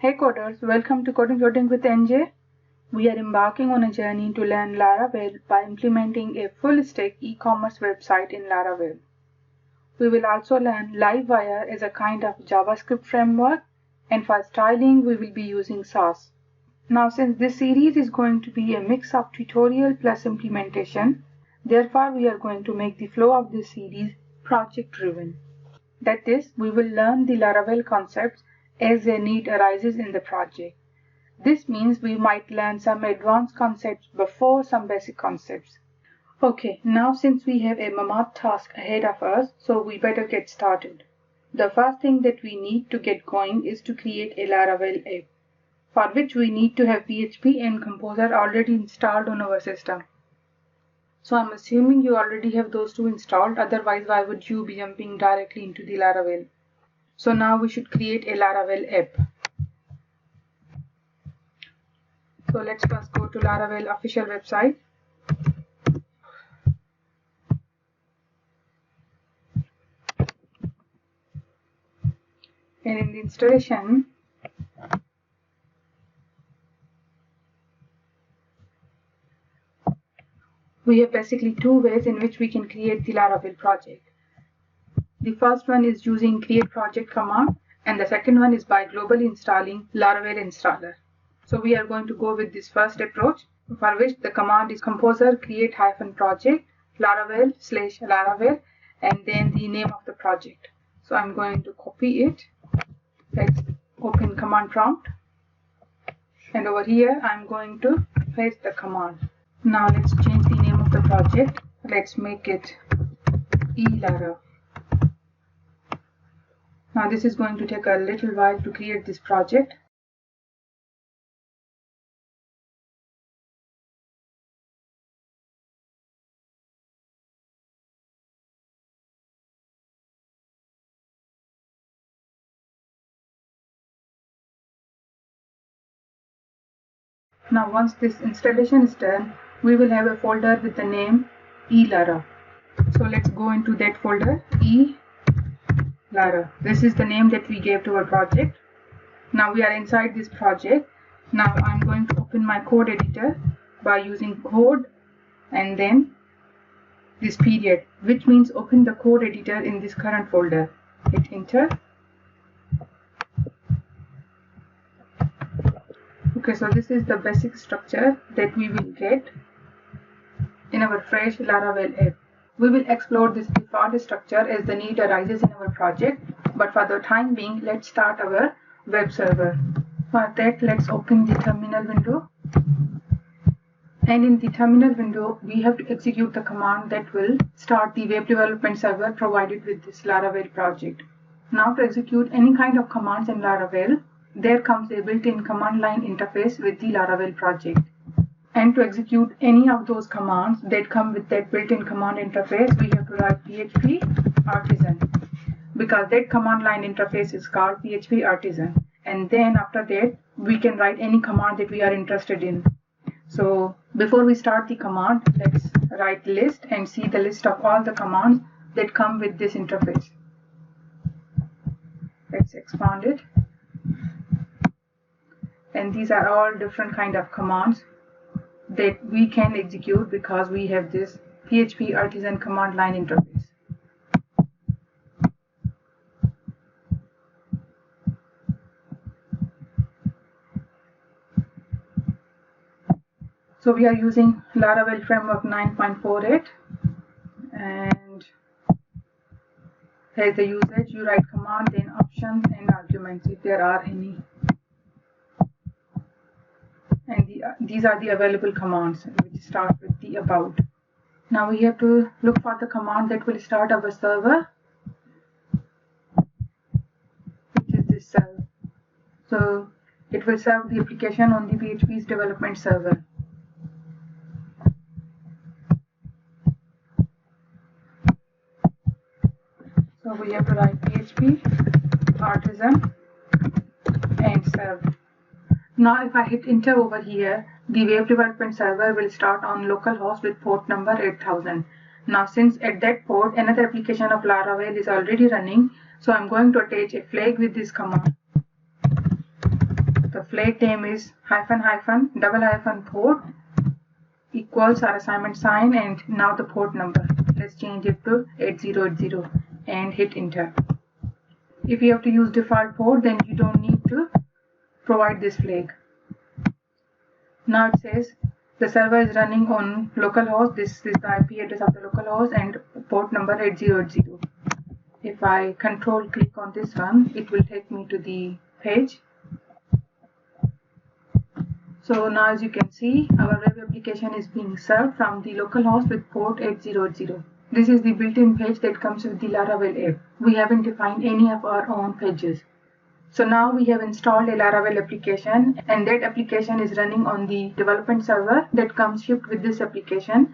Hey coders, welcome to Coding with NJ. We are embarking on a journey to learn Laravel by implementing a full-stack e-commerce website in Laravel. We will also learn Livewire as a kind of JavaScript framework, and for styling we will be using SASS. Now since this series is going to be a mix of tutorial plus implementation, therefore we are going to make the flow of this series project-driven. That is, we will learn the Laravel concepts as their need arises in the project. This means we might learn some advanced concepts before some basic concepts. Okay, now since we have a mammoth task ahead of us, so we better get started. The first thing that we need to get going is to create a Laravel app, for which we need to have PHP and Composer already installed on our system. So I'm assuming you already have those two installed, otherwise why would you be jumping directly into the Laravel? So now we should create a Laravel app. So let's first go to Laravel official website. And in the installation, we have basically two ways in which we can create the Laravel project. The first one is using create project command, and the second one is by globally installing Laravel installer. So we are going to go with this first approach, for which the command is composer create-project Laravel and then the name of the project. So I'm going to copy it. Let's open command prompt, and over here I'm going to paste the command. Now let's change the name of the project. Let's make it eLara. Now this is going to take a little while to create this project. Now once this installation is done, we will have a folder with the name eLara. So let's go into that folder, eLara. This is the name that we gave to our project. Now we are inside this project. Now I'm going to open my code editor by using code and then this period, which means open the code editor in this current folder. Hit enter. Okay, so this is the basic structure that we will get in our fresh Laravel app. We will explore this default structure as the need arises in our project, but for the time being, let's start our web server. For that, let's open the terminal window. And in the terminal window, we have to execute the command that will start the web development server provided with this Laravel project. Now to execute any kind of commands in Laravel, there comes a built-in command line interface with the Laravel project. And to execute any of those commands that come with that built-in command interface, we have to write PHP artisan, because that command line interface is called PHP artisan. And then after that, we can write any command that we are interested in. So before we start the command, let's write list and see the list of all the commands that come with this interface. Let's expand it. And these are all different kind of commands that we can execute because we have this PHP artisan command line interface. So we are using Laravel framework 9.48, and as the usage, you write command, then options and arguments if there are any. And these are the available commands which start with the about. Now we have to look for the command that will start our server, which is this serve. So it will serve the application on the PHP's development server. So we have to write PHP artisan and serve. Now if I hit enter over here, the web development server will start on localhost with port number 8000. Now since at that port another application of Laravel is already running, so I'm going to attach a flag with this command. the flag name is --port equals our assignment sign, and now the port number. Let's change it to 8080 and hit enter. If you have to use default port, then you don't need to provide this flag. Now it says the server is running on localhost. This is the IP address of the localhost and port number 8080. If I control click on this one, it will take me to the page. So now as you can see, our web application is being served from the localhost with port 8080. This is the built-in page that comes with the Laravel app. We haven't defined any of our own pages. So now we have installed a Laravel application, and that application is running on the development server that comes shipped with this application,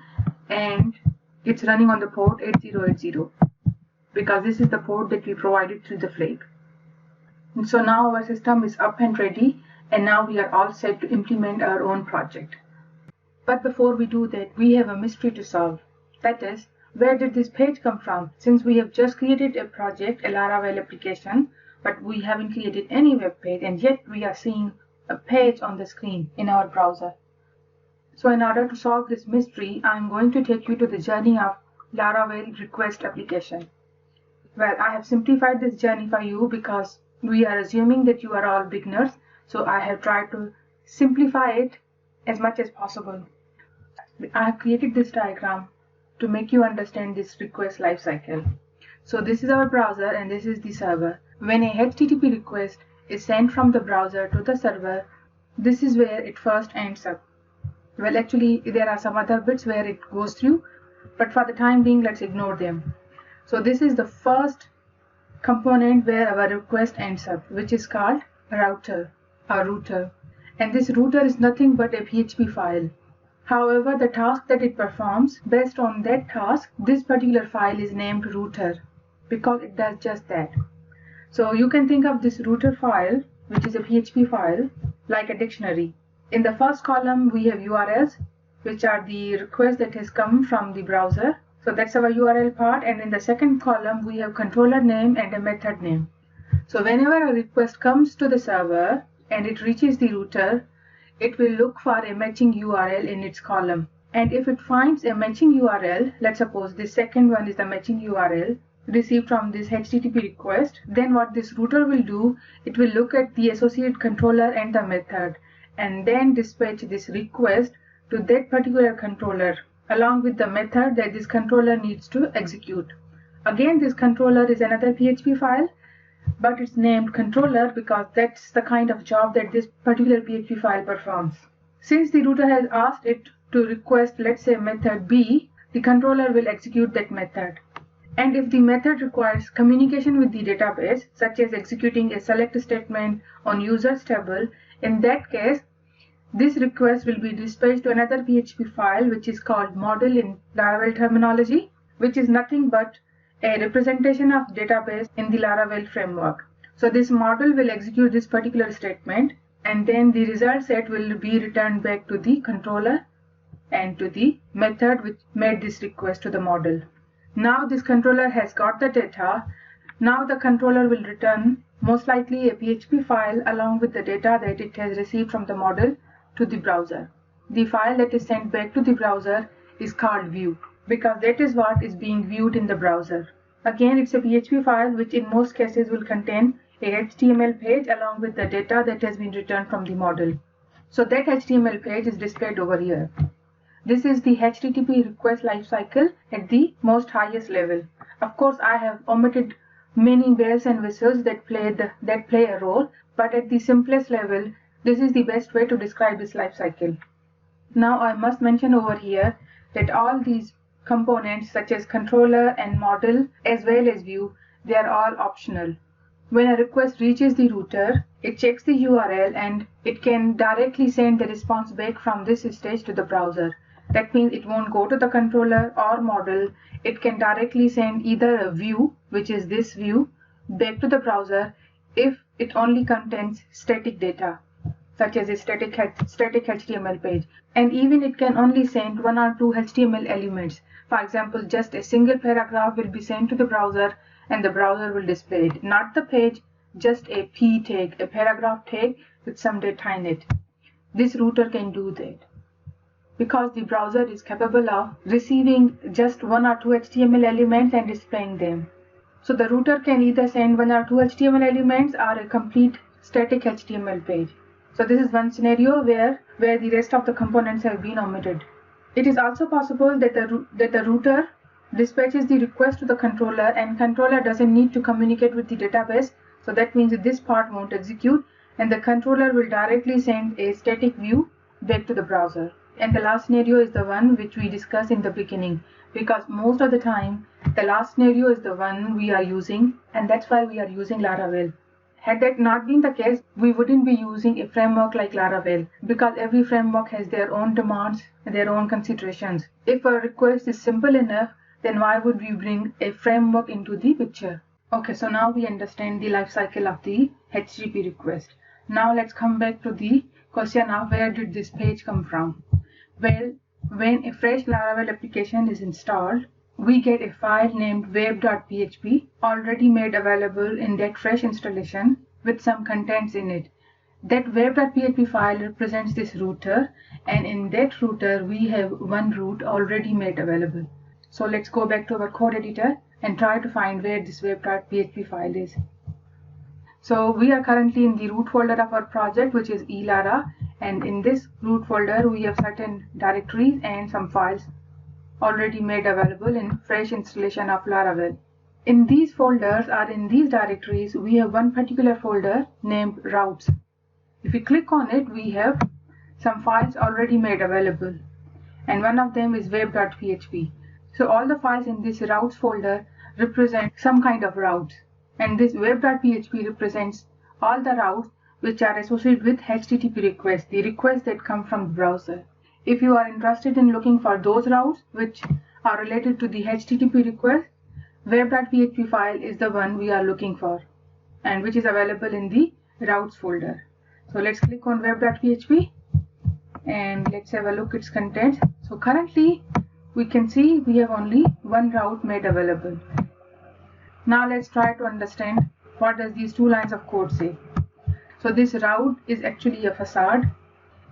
and it's running on the port 8080 because this is the port that we provided through the flag. And so now our system is up and ready, and now we are all set to implement our own project. But before we do that, we have a mystery to solve. That is, where did this page come from? Since we have just created a project, a Laravel application, but we haven't created any web page, and yet we are seeing a page on the screen in our browser. So in order to solve this mystery, I'm going to take you to the journey of Laravel request application. Well, I have simplified this journey for you because we are assuming that you are all beginners, so I have tried to simplify it as much as possible. I have created this diagram to make you understand this request lifecycle. So this is our browser and this is the server. When a HTTP request is sent from the browser to the server, this is where it first ends up. Well, actually there are some other bits where it goes through, but for the time being, let's ignore them. So this is the first component where our request ends up, which is called router. And this router is nothing but a PHP file. However, the task that it performs, based on that task, this particular file is named router because it does just that. So you can think of this router file, which is a PHP file, like a dictionary. In the first column, we have URLs, which are the requests that has come from the browser. So that's our URL part. And in the second column, we have controller name and a method name. So whenever a request comes to the server and it reaches the router, it will look for a matching URL in its column. And if it finds a matching URL, let's suppose this second one is the matching URL received from this HTTP request, then what this router will do, it will look at the associated controller and the method, and then dispatch this request to that particular controller along with the method that this controller needs to execute. Again, this controller is another PHP file, but it's named controller because that's the kind of job that this particular PHP file performs. Since the router has asked it to request, let's say, method B, the controller will execute that method. And if the method requires communication with the database, such as executing a select statement on users table, in that case, this request will be dispatched to another PHP file, which is called model in Laravel terminology, which is nothing but a representation of database in the Laravel framework. So this model will execute this particular statement, and then the result set will be returned back to the controller and to the method which made this request to the model. Now this controller has got the data. Now the controller will return most likely a PHP file along with the data that it has received from the model to the browser. The file that is sent back to the browser is called view, because that is what is being viewed in the browser. Again, it's a PHP file which in most cases will contain a HTML page along with the data that has been returned from the model. So that HTML page is displayed over here. This is the HTTP request lifecycle at the most highest level. Of course, I have omitted many bells and whistles that play a role, but at the simplest level, this is the best way to describe this lifecycle. Now I must mention over here that all these components such as controller and model as well as view, they are all optional. When a request reaches the router, it checks the URL and it can directly send the response back from this stage to the browser. That means it won't go to the controller or model. It can directly send either a view, which is this view, back to the browser if it only contains static data, such as a static HTML page. And even it can only send one or two HTML elements. For example, just a single paragraph will be sent to the browser and the browser will display it. Not the page, just a p tag, a paragraph tag with some data in it. This router can do that because the browser is capable of receiving just 1 or 2 HTML elements and displaying them. So the router can either send 1 or 2 HTML elements or a complete static HTML page. So this is one scenario where the rest of the components have been omitted. It is also possible that the router dispatches the request to the controller and controller doesn't need to communicate with the database. So that means that this part won't execute and the controller will directly send a static view back to the browser. And the last scenario is the one which we discussed in the beginning, because most of the time the last scenario is the one we are using, and that's why we are using Laravel. Had that not been the case, we wouldn't be using a framework like Laravel, because every framework has their own demands and their own considerations. If a request is simple enough, then why would we bring a framework into the picture? Okay, so now we understand the life cycle of the HTTP request. Now let's come back to the question of where did this page come from? Well, when a fresh Laravel application is installed, we get a file named web.php already made available in that fresh installation with some contents in it. That web.php file represents this router, and in that router we have one route already made available. So let's go back to our code editor and try to find where this web.php file is. So we are currently in the root folder of our project, which is elara, and in this root folder we have certain directories and some files already made available in fresh installation of Laravel. In these folders or in these directories we have one particular folder named routes. If we click on it, we have some files already made available, and one of them is web.php. So all the files in this routes folder represent some kind of routes, and this web.php represents all the routes which are associated with HTTP requests, the requests that come from the browser. If you are interested in looking for those routes which are related to the HTTP request, web.php file is the one we are looking for, and which is available in the routes folder. So let's click on web.php and let's have a look at its contents. So currently we can see we have only one route made available. Now let's try to understand what does these two lines of code say. So this route is actually a facade,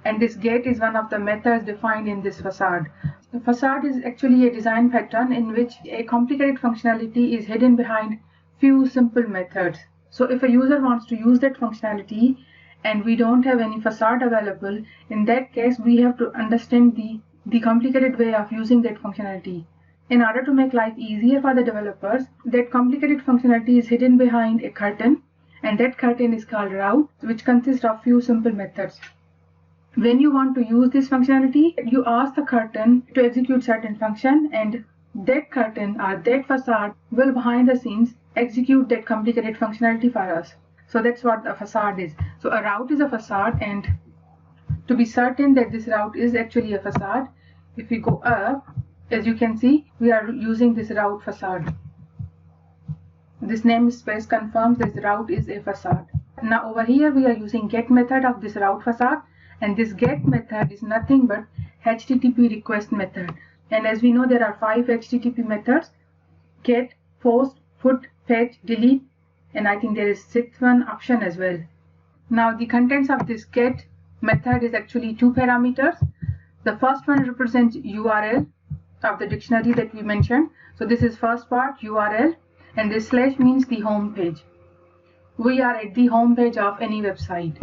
and this get is one of the methods defined in this facade. The facade is actually a design pattern in which a complicated functionality is hidden behind few simple methods. So if a user wants to use that functionality and we don't have any facade available, in that case we have to understand the complicated way of using that functionality. In order to make life easier for the developers, that complicated functionality is hidden behind a curtain, and that curtain is called route, which consists of few simple methods. When you want to use this functionality, you ask the curtain to execute certain function, and that curtain or that facade will behind the scenes execute that complicated functionality for us. So that's what a facade is. So a route is a facade, and to be certain that this route is actually a facade, if we go up, as you can see, we are using this route facade. This namespace confirms this route is a facade. Now over here we are using get method of this route facade, and this get method is nothing but HTTP request method. And as we know, there are 5 HTTP methods: get, post, put, fetch, delete, and I think there is 6th one, option as well. Now the contents of this get method is actually 2 parameters. The first one represents URL of the dictionary that we mentioned. So this is first part, URL, and this slash means the home page. We are at the home page of any website,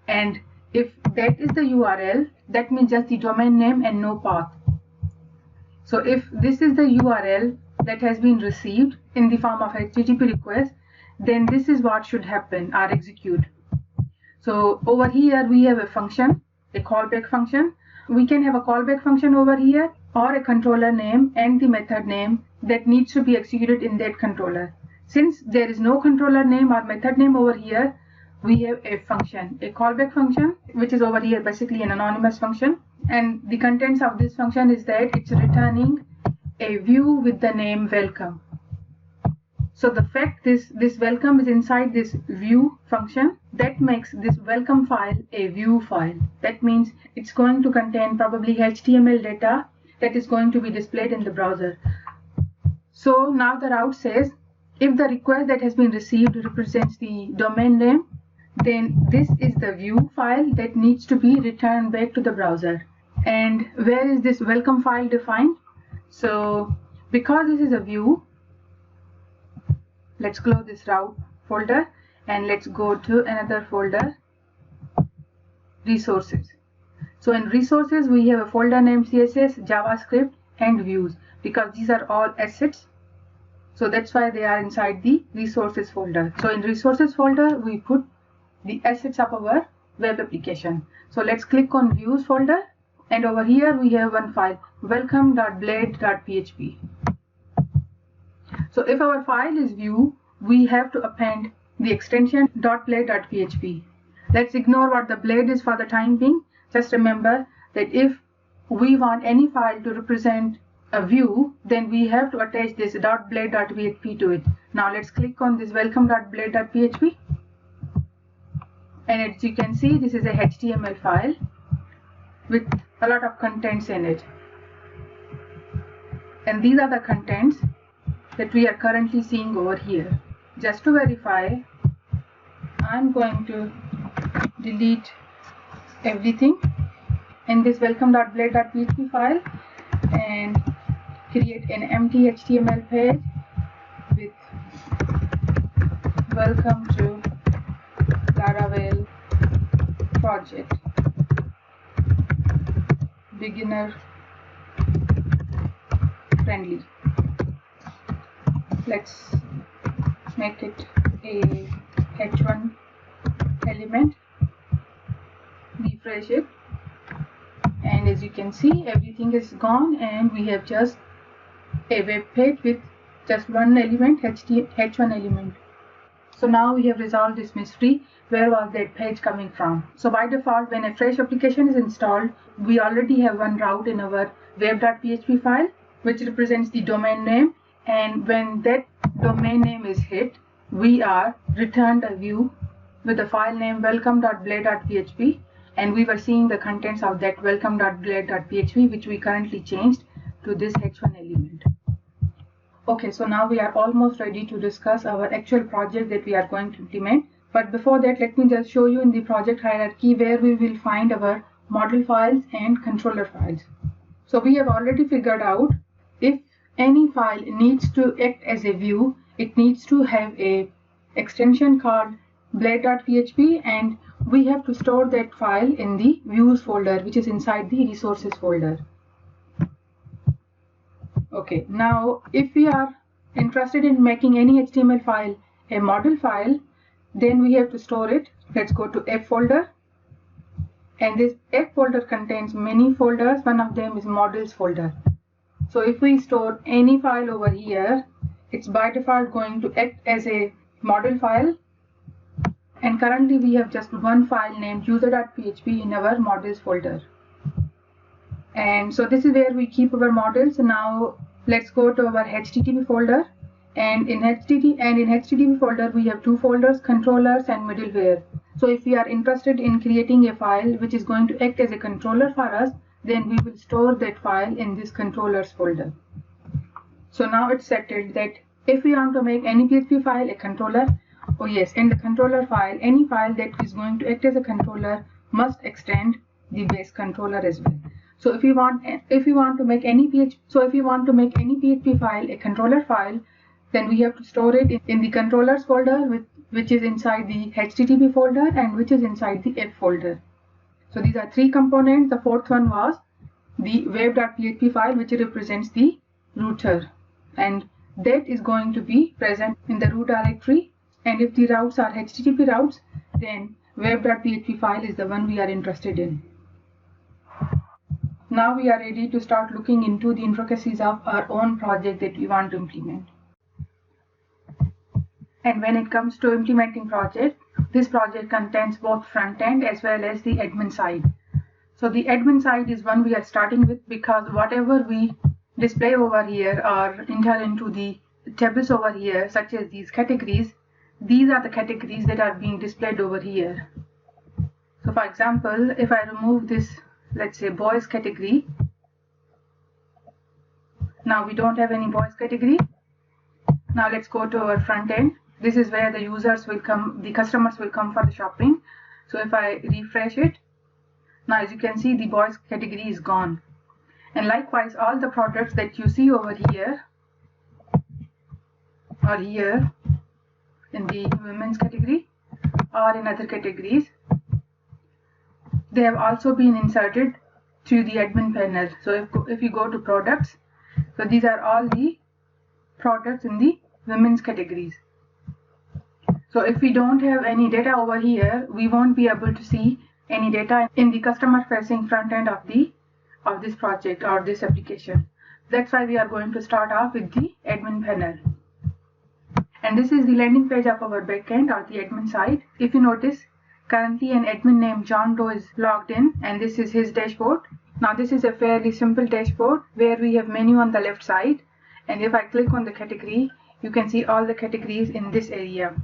and if that is the URL, that means just the domain name and no path. So if this is the URL that has been received in the form of HTTP request, then this is what should happen or execute. So over here we have a function, a callback function. We can have a callback function over here, or a controller name and the method name that needs to be executed in that controller. Since there is no controller name or method name over here, we have a function, a callback function, which is over here basically an anonymous function, and the contents of this function is that it's returning a view with the name welcome. So the fact this welcome is inside this view function, that makes this welcome file a view file. That means it's going to contain probably HTML data that is going to be displayed in the browser. So now the route says if the request that has been received represents the domain name, then this is the view file that needs to be returned back to the browser. And where is this welcome file defined? So because this is a view, let's close this route folder and let's go to another folder, resources. So in resources we have a folder named CSS, JavaScript and views, because these are all assets. So that's why they are inside the resources folder. So in resources folder we put the assets of our web application. So let's click on views folder, and over here we have one file, welcome.blade.php. So if our file is view, we have to append the extension .blade.php. Let's ignore what the blade is for the time being. Just remember that if we want any file to represent a view, then we have to attach this .blade.php to it. Now let's click on this welcome.blade.php, and as you can see, this is a HTML file with a lot of contents in it, and these are the contents that we are currently seeing over here. Just to verify, I'm going to delete everything in this welcome.blade.php file and create an empty HTML page with welcome to Laravel Project, beginner friendly. Let's make it a h1 element, refresh it, and as you can see, everything is gone and we have just a web page with just one element, h1 element. So now we have resolved this mystery. Where was that page coming from? So by default, when a fresh application is installed, we already have one route in our web.php file which represents the domain name, and when that domain name is hit, we are returned a view with the file name welcome.blade.php, and we were seeing the contents of that welcome.blade.php, which we currently changed to this h1 element. Okay, so now we are almost ready to discuss our actual project that we are going to implement. But before that, let me just show you in the project hierarchy where we will find our model files and controller files. So we have already figured out if any file needs to act as a view, it needs to have a extension called blade.php, and we have to store that file in the views folder, which is inside the resources folder. Okay, now if we are interested in making any HTML file a model file, then we have to store it. Let's go to F folder, and this F folder contains many folders. One of them is models folder. So if we store any file over here, it's by default going to act as a model file, and currently we have just one file named user.php in our models folder. And so this is where we keep our models. Now let's go to our HTTP folder, and in HTTP folder we have two folders, controllers and middleware. So if we are interested in creating a file which is going to act as a controller for us, then we will store that file in this controllers folder. So now it's settled that if we want to make any PHP file a controller, oh yes, in the controller file, any file that is going to act as a controller must extend the base controller as well. So if you want to make any PHP file a controller file, then we have to store it in the controllers folder, which is inside the HTTP folder and which is inside the F folder. So these are three components. The fourth one was the web.php file, which represents the router, and that is going to be present in the root directory. And if the routes are HTTP routes, then web.php file is the one we are interested in. Now we are ready to start looking into the intricacies of our own project that we want to implement. And when it comes to implementing project, this project contains both front end as well as the admin side. So the admin side is one we are starting with, because whatever we display over here or enter into the tables over here, such as these categories, these are the categories that are being displayed over here. So for example, if I remove this, let's say boys category, now we don't have any boys category. Now let's go to our front end This is where the users will come, the customers will come for the shopping. So if I refresh it, now as you can see, the boys category is gone. And likewise, all the products that you see over here or here in the women's category or in other categories, they have also been inserted to the admin panel. So if you go to products, so these are all the products in the women's categories. So if we don't have any data over here, we won't be able to see any data in the customer facing front end of this project or this application. That's why we are going to start off with the admin panel. And this is the landing page of our backend or the admin side. If you notice, currently an admin named John Doe is logged in, and this is his dashboard. Now this is a fairly simple dashboard where we have menu on the left side, and if I click on the category, you can see all the categories in this area.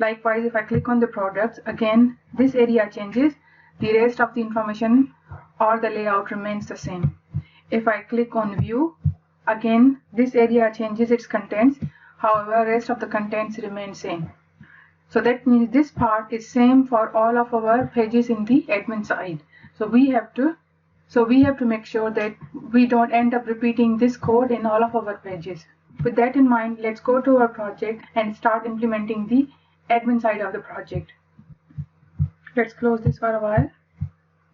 Likewise, if I click on the products, again this area changes. The rest of the information or the layout remains the same. If I click on view, again this area changes its contents. However, rest of the contents remain same. So that means this part is same for all of our pages in the admin side. So we have to make sure that we don't end up repeating this code in all of our pages. With that in mind, let's go to our project and start implementing the admin side of the project. Let's close this for a while.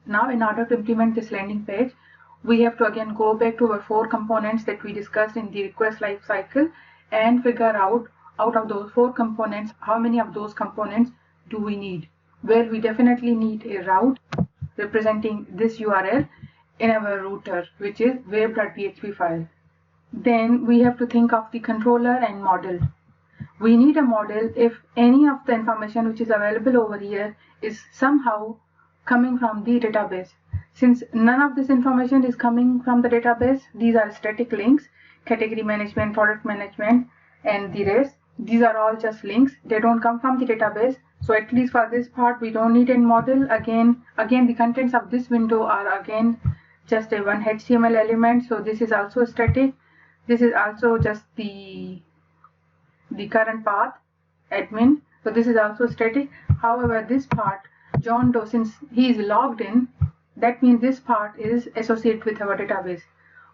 Now in order to implement this landing page, we have to again go back to our 4 components that we discussed in the request lifecycle and figure out of those 4 components, how many of those components do we need? Well, we definitely need a route representing this URL in our router, which is web.php file. Then we have to think of the controller and model. We need a model if any of the information which is available over here is somehow coming from the database. Since none of this information is coming from the database, these are static links, category management, product management, and the rest. These are all just links. They don't come from the database. So at least for this part, we don't need a model. Again, the contents of this window are again just a one HTML element. So this is also static. This is also just the current path, admin. So this is also static. However, this part, John Doe, since he is logged in, that means this part is associated with our database.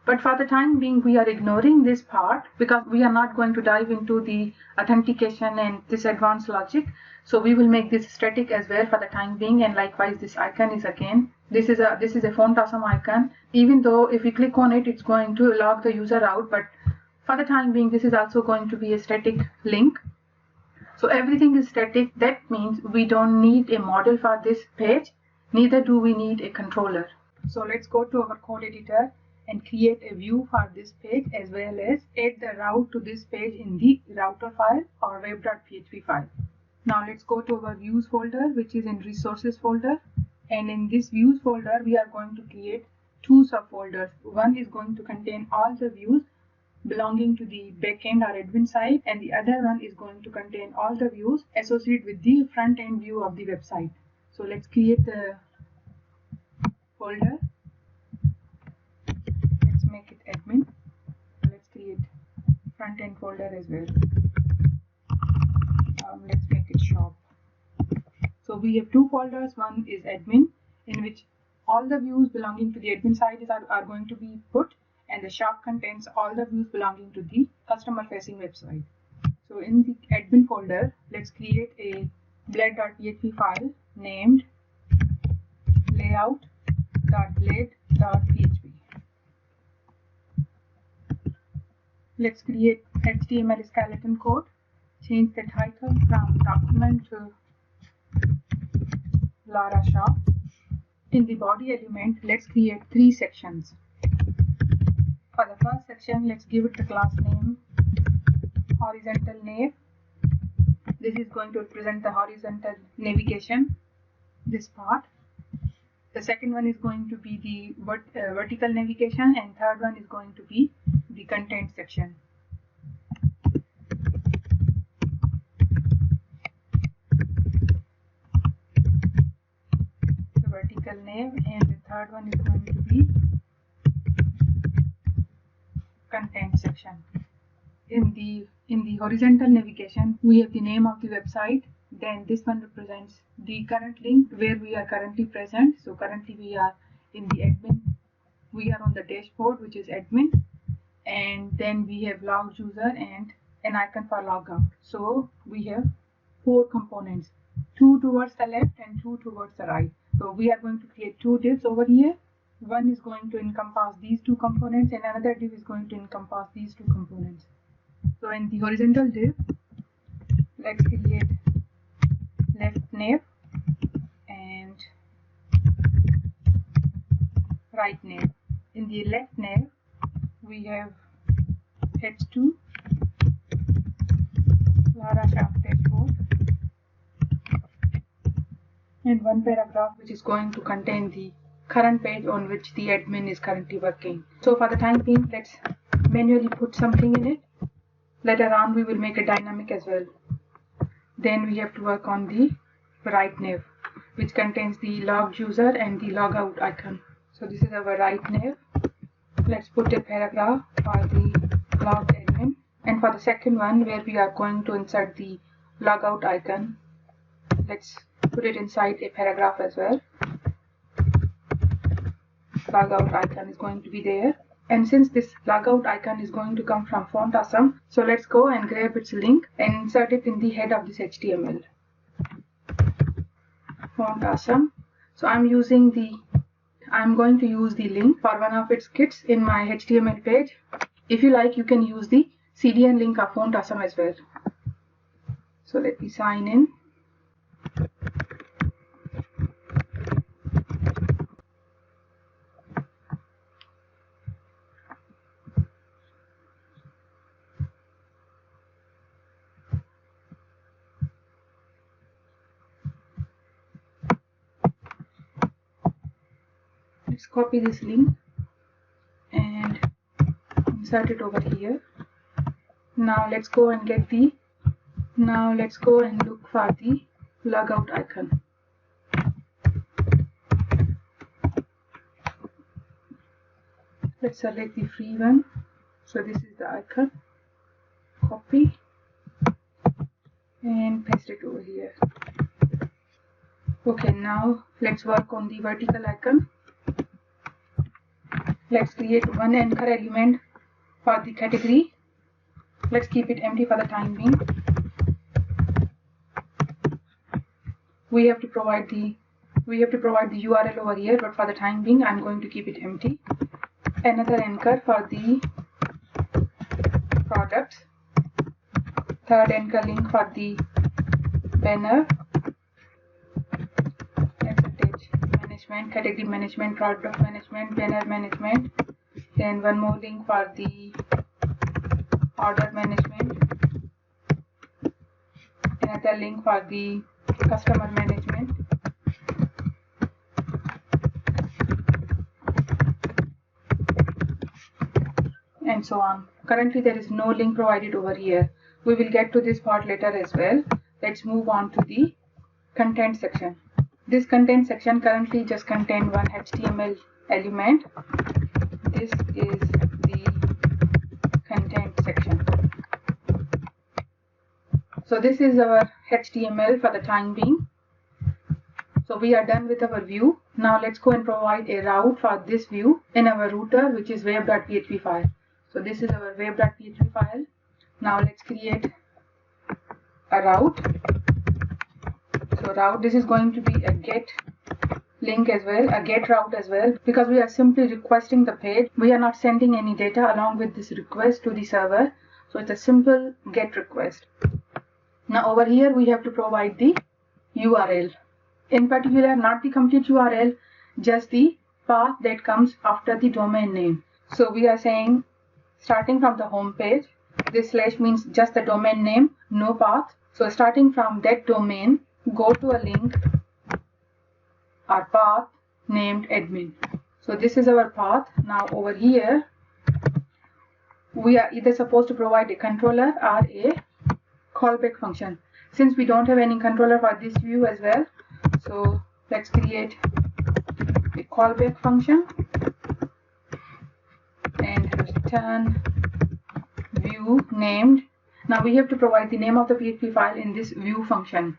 But for the time being, we are ignoring this part because we are not going to dive into the authentication and this advanced logic. So we will make this static as well for the time being. And likewise, this icon is again, this is a font awesome icon. Even though if we click on it, it's going to log the user out. But for the time being, this is also going to be a static link. So everything is static. That means we don't need a model for this page. Neither do we need a controller. So let's go to our code editor and create a view for this page, as well as add the route to this page in the router file or web.php file. Now let's go to our views folder, which is in resources folder. And in this views folder, we are going to create 2 subfolders. One is going to contain all the views belonging to the backend or admin side, and the other one is going to contain all the views associated with the front end view of the website. So let's create the folder. Let's make it admin. Let's create front end folder as well. Let's make it shop. So we have 2 folders. One is admin, in which all the views belonging to the admin side are going to be put, and the shop contains all the views belonging to the customer facing website. So in the admin folder, let's create a blade.php file named layout.blade.php. Let's create HTML skeleton code. Change the title from document to Lara shop. In the body element, let's create 3 sections. For the first section, let's give it the class name horizontal nav. This is going to represent the horizontal navigation, this part. The second one is going to be the vertical navigation, and third one is going to be the content section. The vertical nav, and the third one is going to be content section. In the In the horizontal navigation, we have the name of the website. Then this one represents the current link where we are currently present. So currently we are in the admin. We are on the dashboard, which is admin. And then we have logged user and an icon for logout. So we have 4 components, 2 towards the left and 2 towards the right. So we are going to create 2 divs over here. One is going to encompass these 2 components and another div is going to encompass these 2 components. So in the horizontal div, let's create left nav and right nav. In the left nav, we have h2 Lara shaft dashboard and one paragraph which is going to contain the current page on which the admin is currently working. So for the time being, let's manually put something in it. Later on we will make it dynamic as well. Then we have to work on the right nav, which contains the logged user and the logout icon. So this is our right nav. Let's put a paragraph for the logged admin, and for the second one where we are going to insert the logout icon, let's put it inside a paragraph as well. Logout icon is going to be there, and since this logout icon is going to come from font awesome, so let's go and grab its link and insert it in the head of this HTML. Font awesome. So I'm going to use the link for one of its kits in my HTML page. If you like, you can use the CDN link of font awesome as well. So let me sign in. Let's copy this link and insert it over here. Now let's go and look for the logout icon. Let's select the free one. So this is the icon. Copy and paste it over here. Okay, now let's work on the vertical icon. Let's create one anchor element for the category. Let's keep it empty for the time being. We have to provide the URL over here, but for the time being I'm going to keep it empty. Another anchor for the products. Third anchor link for the banner. Let's attach management, category management, product management, banner management. Then one more link for the order management. Another link for the customer management. And so on. Currently there is no link provided over here. We will get to this part later as well. Let's move on to the content section. This content section currently just contains one HTML element. This is the content section. So this is our HTML for the time being. So we are done with our view. Now let's go and provide a route for this view in our router, which is web.php file. So this is our web.php file. Now let's create a route. So route, this is going to be a get link as well, a get route as well, because we are simply requesting the page. We are not sending any data along with this request to the server. So it's a simple get request. Now over here we have to provide the URL. In particular, not the complete URL, just the path that comes after the domain name. So we are saying, starting from the home page, this slash means just the domain name, no path. So starting from that domain, go to a link or path named admin. So this is our path. Now over here, we are either supposed to provide a controller or a callback function. Since we don't have any controller for this view as well, so let's create a callback function and return view named Now we have to provide the name of the PHP file in this view function.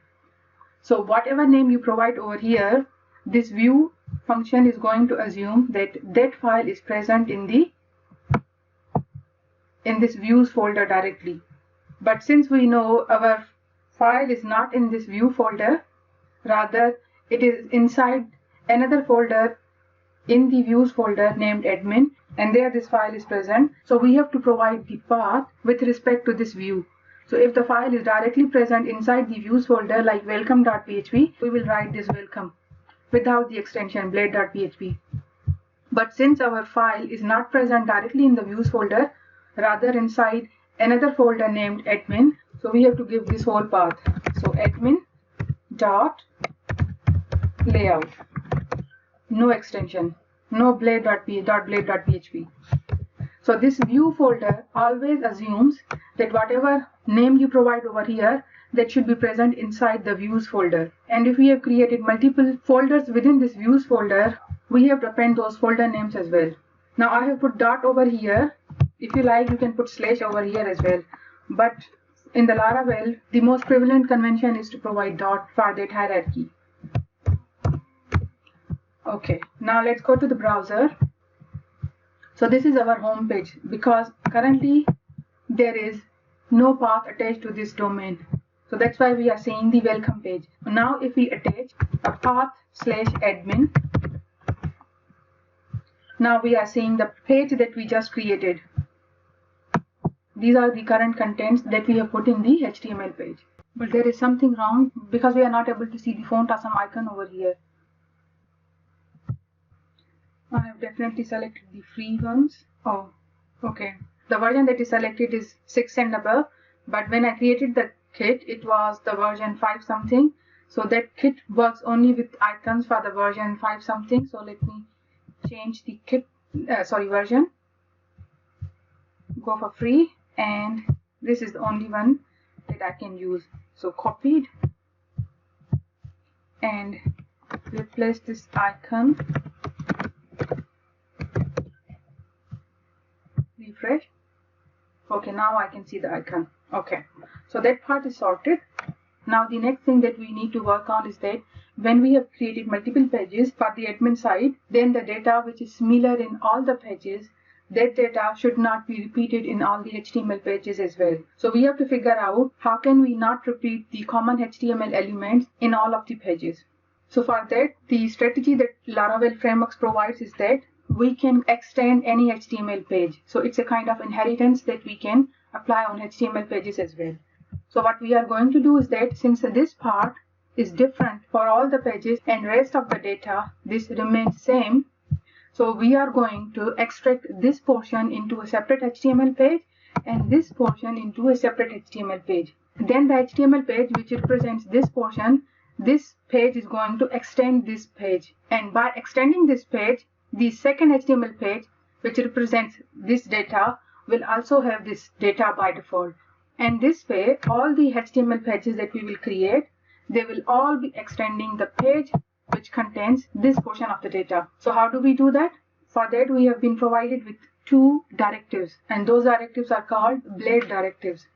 So whatever name you provide over here, this view function is going to assume that that file is present in this views folder directly. But since we know our file is not in this view folder, rather it is inside another folder in the views folder named admin, and there this file is present. So we have to provide the path with respect to this view. So if the file is directly present inside the views folder like welcome.php, we will write this welcome without the extension blade.php. But since our file is not present directly in the views folder, rather inside another folder named admin, so we have to give this whole path. So admin dot layout, no extension, no blade.php. So this view folder always assumes that whatever name you provide over here, that should be present inside the views folder. And if we have created multiple folders within this views folder, we have to append those folder names as well. Now I have put dot over here. If you like, you can put slash over here as well. But in the Laravel, the most prevalent convention is to provide dot for that hierarchy. Okay, now let's go to the browser. So this is our home page because currently there is no path attached to this domain. So that's why we are seeing the welcome page. Now if we attach a path /admin, now we are seeing the page that we just created. These are the current contents that we have put in the HTML page. But there is something wrong because we are not able to see the font awesome icon over here. I have definitely selected the free ones. Oh, okay. The version that is selected is 6 and above, but when I created the kit, it was the version 5 something. So that kit works only with icons for the version 5 something. So let me change the kit, version. Go for free, and this is the only one that I can use. So copied and replace this icon. Refresh. Okay, now I can see the icon. Okay, so that part is sorted. Now the next thing that we need to work on is that when we have created multiple pages for the admin side, then the data which is similar in all the pages, that data should not be repeated in all the HTML pages as well. So we have to figure out how can we not repeat the common HTML elements in all of the pages. So for that, the strategy that Laravel Frameworks provides is that we can extend any HTML page. So it's a kind of inheritance that we can apply on HTML pages as well. So what we are going to do is that since this part is different for all the pages and rest of the data, this remains same. So we are going to extract this portion into a separate HTML page and this portion into a separate HTML page. Then the HTML page which represents this portion, this page is going to extend this page. And by extending this page, the second HTML page which represents this data will also have this data by default. And this way, all the HTML pages that we will create, they will all be extending the page which contains this portion of the data. So how do we do that? For that, we have been provided with 2 directives, and those directives are called blade directives.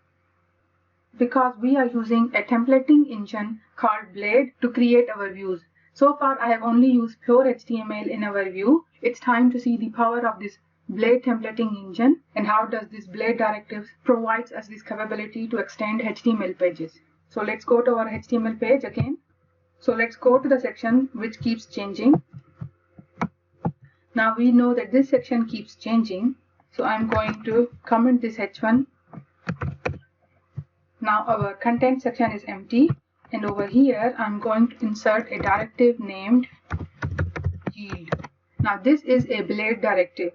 Because we are using a templating engine called Blade to create our views. So far, I have only used pure HTML in our view. It's time to see the power of this Blade templating engine and how does this Blade directives provides us this capability to extend HTML pages. So let's go to our HTML page again. So let's go to the section which keeps changing. Now we know that this section keeps changing. So I'm going to comment this H1. Now our content section is empty. And over here, I'm going to insert a directive named yield. Now this is a Blade directive.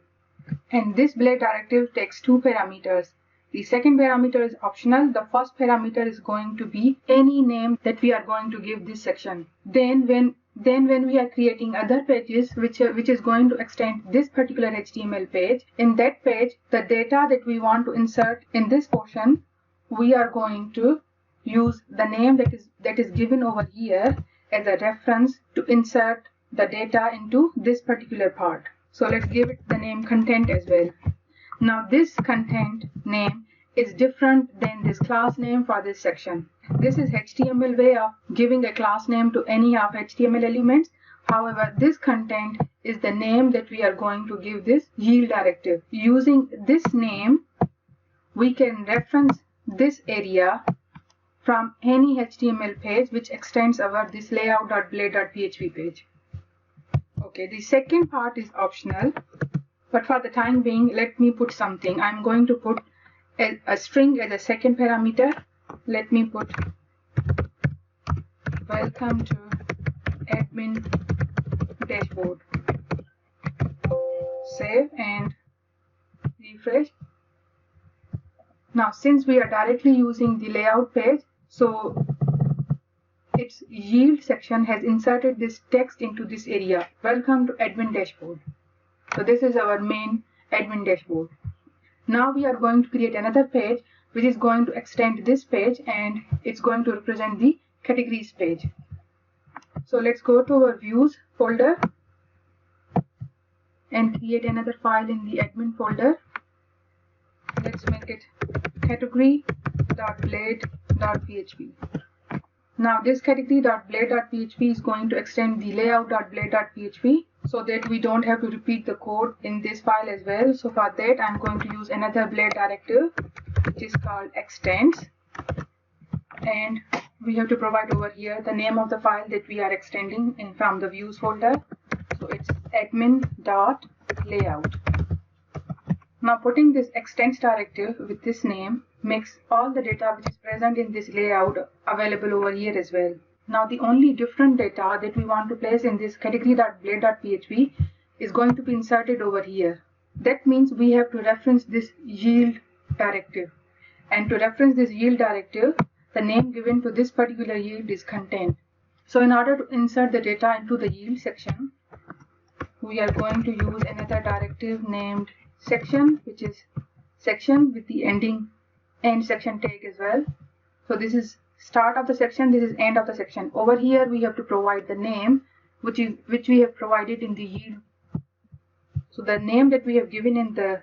And this Blade directive takes 2 parameters. The second parameter is optional. The first parameter is going to be any name that we are going to give this section. Then when we are creating other pages which is going to extend this particular HTML page, in that page, the data that we want to insert in this portion, we are going to use the name that is given over here as a reference to insert the data into this particular part. So let's give it the name content as well. Now this content name is different than this class name for this section. This is HTML way of giving a class name to any of HTML elements. However, this content is the name that we are going to give this yield directive. Using this name, we can reference this area from any HTML page which extends our this layout.blade.php page. Okay, the second part is optional, but for the time being, let me put something. I'm going to put a string as a second parameter. Let me put welcome to admin dashboard. Save and refresh. Now, since we are directly using the layout page, so its yield section has inserted this text into this area. Welcome to admin dashboard. So this is our main admin dashboard. Now we are going to create another page which is going to extend this page, and it's going to represent the categories page. So let's go to our views folder and create another file in the admin folder. Let's make it category.blade.php. Now this category.blade.php is going to extend the layout.blade.php so that we don't have to repeat the code in this file as well. So for that, I'm going to use another blade directive which is called extends, and we have to provide over here the name of the file that we are extending in from the views folder. So it's admin.layout. Now putting this extends directive with this name makes all the data which is present in this layout available over here as well. Now the only different data that we want to place in this category.blade.php is going to be inserted over here. That means we have to reference this yield directive. And to reference this yield directive, the name given to this particular yield is content. So in order to insert the data into the yield section, we are going to use another directive named section, which is section with the ending end section tag as well. So this is start of the section, this is end of the section. Over here we have to provide the name which we have provided in the yield. So the name that we have given in the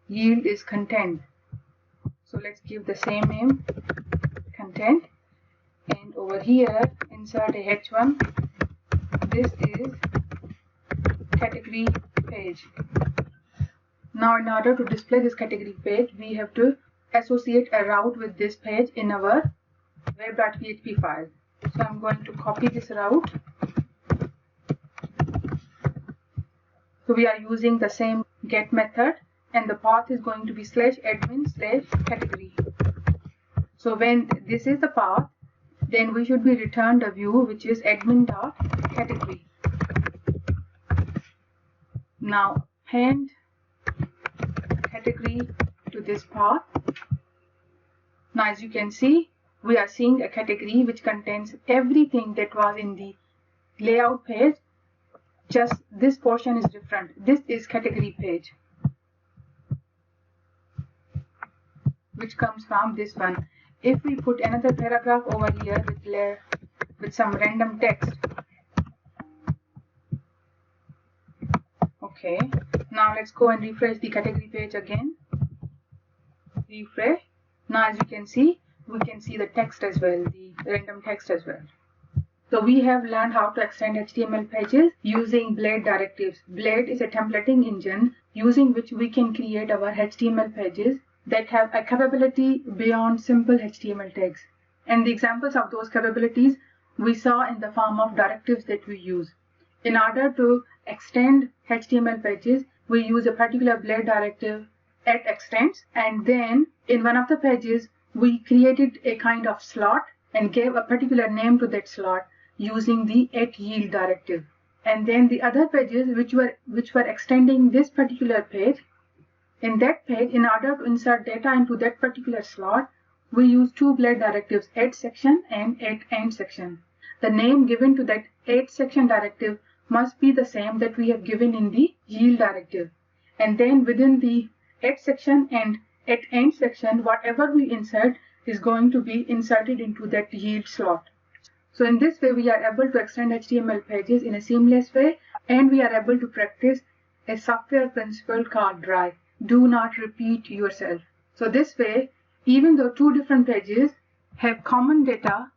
yield is content. So let's give the same name, content, and over here insert a h1. This is category page. Now in order to display this category page, we have to associate a route with this page in our web.php file. So I'm going to copy this route. So we are using the same get method, and the path is going to be /admin/category. So when this is the path, then we should be returned a view which is admin.category. Now append category to this path. Now as you can see, we are seeing a category which contains everything that was in the layout page, just this portion is different. This is category page, which comes from this one. If we put another paragraph over here with some random text, okay, now let's go and refresh the category page again. Refresh. Now as you can see, we can see the text as well, the random text as well. So we have learned how to extend HTML pages using Blade directives. Blade is a templating engine using which we can create our HTML pages that have a capability beyond simple HTML tags. And the examples of those capabilities we saw in the form of directives that we use. In order to extend HTML pages, we use a particular Blade directive @extends, and then in one of the pages we created a kind of slot and gave a particular name to that slot using the @yield directive. And then the other pages which were extending this particular page, in that page, in order to insert data into that particular slot, we use two Blade directives, @section and @end section. The name given to that @section directive must be the same that we have given in the yield directive. And then within the @section and @end section, whatever we insert is going to be inserted into that yield slot. So in this way, we are able to extend HTML pages in a seamless way, and we are able to practice a software principle called DRY. Do not repeat yourself. So this way, Even though two different pages have common data,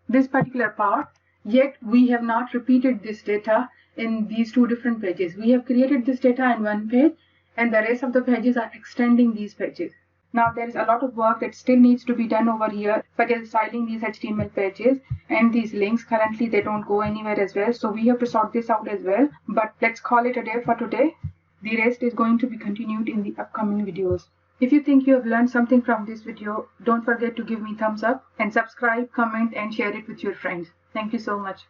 this particular part, yet we have not repeated this data in these two different pages. We have created this data in one page, and the rest of the pages are extending these pages. Now there is a lot of work that still needs to be done over here, such as styling these HTML pages and these links. Currently they don't go anywhere as well, so we have to sort this out as well. But let's call it a day for today. The rest is going to be continued in the upcoming videos. If you think you have learned something from this video, don't forget to give me thumbs up and subscribe, comment and share it with your friends. Thank you so much.